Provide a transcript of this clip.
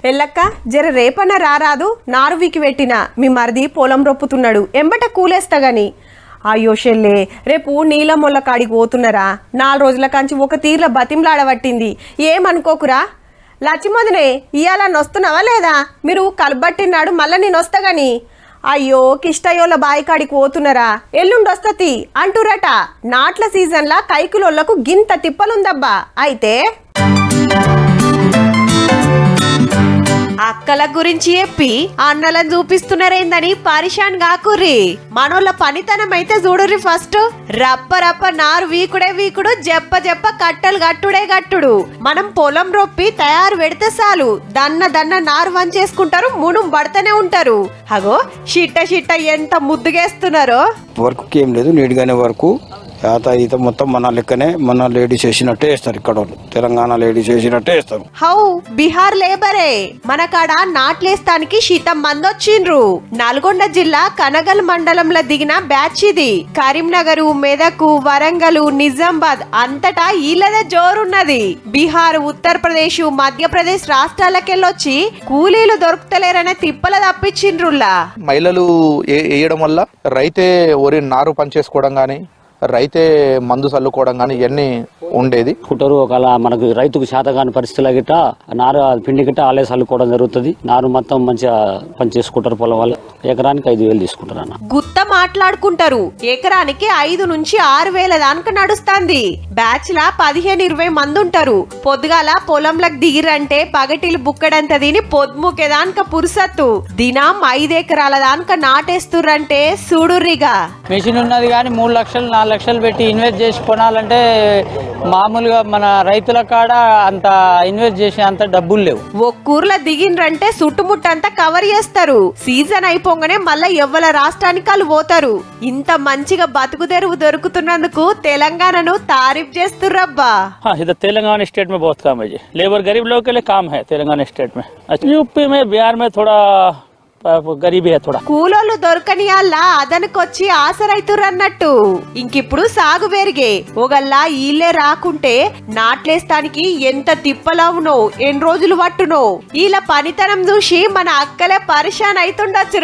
ఎల్లక్క జర రేపన్న రారాదు, నారు వీకి పెట్టిన మీ మరిది పొలం రొప్పుతున్నాడు, ఎంబట కూలేస్తా గాని. అయ్యో షెల్లే, రేపు నీలమ్మొల్ల కాడికి పోతున్నారా? 4 రోజుల కంచి ఒక తీర్ల బతింలాడబట్టింది, ఏమనుకోకురా. లచ్చిమొదనే ఇవాళ నొస్తున్నావా లేదా? మీరు కలబట్టినాడు మళ్ళీ నేను వస్తా గాని. అయ్యో కిష్టయ్యోళ్ళ బాయి కాడికి పోతున్నారా? ఎల్లుండొస్తతి అంటురట. నాట్ల సీజన్లా కైకులోళ్లకు గింత తిప్పలుందబ్బా. అయితే అక్కల గురించి చెప్పి అన్నలను చూపిస్తున్నారేందని పరిశాన్ కాకుర్రి. మనోళ్ళ పనితనం అయితే చూడుర్రి. ఫస్ట్ రప్ప రప్ప నారు వీకుడు జప్ప కట్టలు గట్టుడు. మనం పొలం రొప్పి తయారు పెడితే చాలు దన్న నారు వంచేసుకుంటారు, మునుం పడతానే ఉంటారు. అగో షిట్ట ఎంత ముద్దుగేస్తున్నారో. వర్క్ ఏం లేదు, నీట్గానే వరకు ఈత మొత్తం మన లెక్కనే, మన లేడీస్ వేసినట్టే వేస్తారు. ఇక్కడ తెలంగాణ లేడీస్ వేసినట్టే వేస్తారు. హౌ బీహార్ లేబరే మన కాడ నాట్లేస్తానికి శీతం మంది వచ్చిండ్రు. నల్గొండ జిల్లా కనగల్ మండలంలో దిగిన బ్యాచ్ ఇది. కరీంనగర్, మెదక్, వరంగల్, నిజామాబాద్ అంతటా ఈలదే జోరున్నది. బీహార్, ఉత్తరప్రదేశ్, మధ్యప్రదేశ్ రాష్ట్రాలకెళ్ళొచ్చి కూలీలు దొరుకుతలేరనే తిప్పల తప్పించిండ్రులా. మహిళలు వేయడం వల్ల రైతే ఒరి నారు పనిచేసుకోవడం గానీ, రైతే మందు చల్లుకోవడం కానీ ఇవన్నీ ఉండేది. కుట్టరు ఒకవేళ మనకు రైతుకు శాతగాని పరిస్థితుల గిట్ట నారు పిండి గిట్ట ఆలే చల్లుకోవడం జరుగుతుంది. నారు మొత్తం మంచిగా పని చేసుకుంటారు. పొలం వాళ్ళు ఎకరానికి 5,000 తీసుకుంటారు అన్న. గుత్త మాట్లాడుకుంటారు. ఎకరానికి 5 నుంచి 6,000 దాకా నడుస్తుంది. బ్యాచ్ లా 15-20 మంది ఉంటారు. పొద్దుగాల పొలంలకు దిగిరంటే పగటిలు బుక్కడంత తిని పొద్దుముకేదానిక పురుసత్తు దినం 5 ఎకరాల దానిక నాటేస్తుర్రంటే చూడుర్రిగా. మెషిన్ ఉన్నది కానీ 3 లక్షలు 4 లక్షలు పెట్టి ఇన్వెస్ట్ చేసి కొనాలంటే మామూలుగా మన రైతుల కాడ అంత ఇన్వెస్ట్ చేసే అంత డబ్బులు లేవు. ఒక్కూర్లో దిగిన్రంటే చుట్టుముట్టంతా కవర్ చేస్తారు. సీజన్ అయిపోగానే మళ్ళా ఎవ్వల రాష్ట్రానికి వాళ్ళు పోతారు. ఇంత మంచిగా బతుకు తెరువు దొరుకుతున్నందుకు తెలంగాణను तारीफ చేస్తుర్రబ్బా. इधर तेलंगाना स्टेट में बहुत काम है जी. लेबर गरीब लोगों के लिए काम है तेलंगाना स्टेट में. यूपी में बिहार में थोड़ा గరీబీ थोड़ा. కూలోళ్ళు దొరకని వాళ్ళ అదనకొచ్చి ఆసరైతుర్రన్నట్టు. ఇంకిప్పుడు సాగు పెరిగే ఒకల్లా ఈళ్ళే రాకుంటే నాట్లేస్తానికి ఎంత తిప్పలవునో, ఎన్ని రోజులు పట్టునో. వీళ్ళ పనితనం చూసి మన అక్కలే పరిశాన్ అయితుండొచ్చు.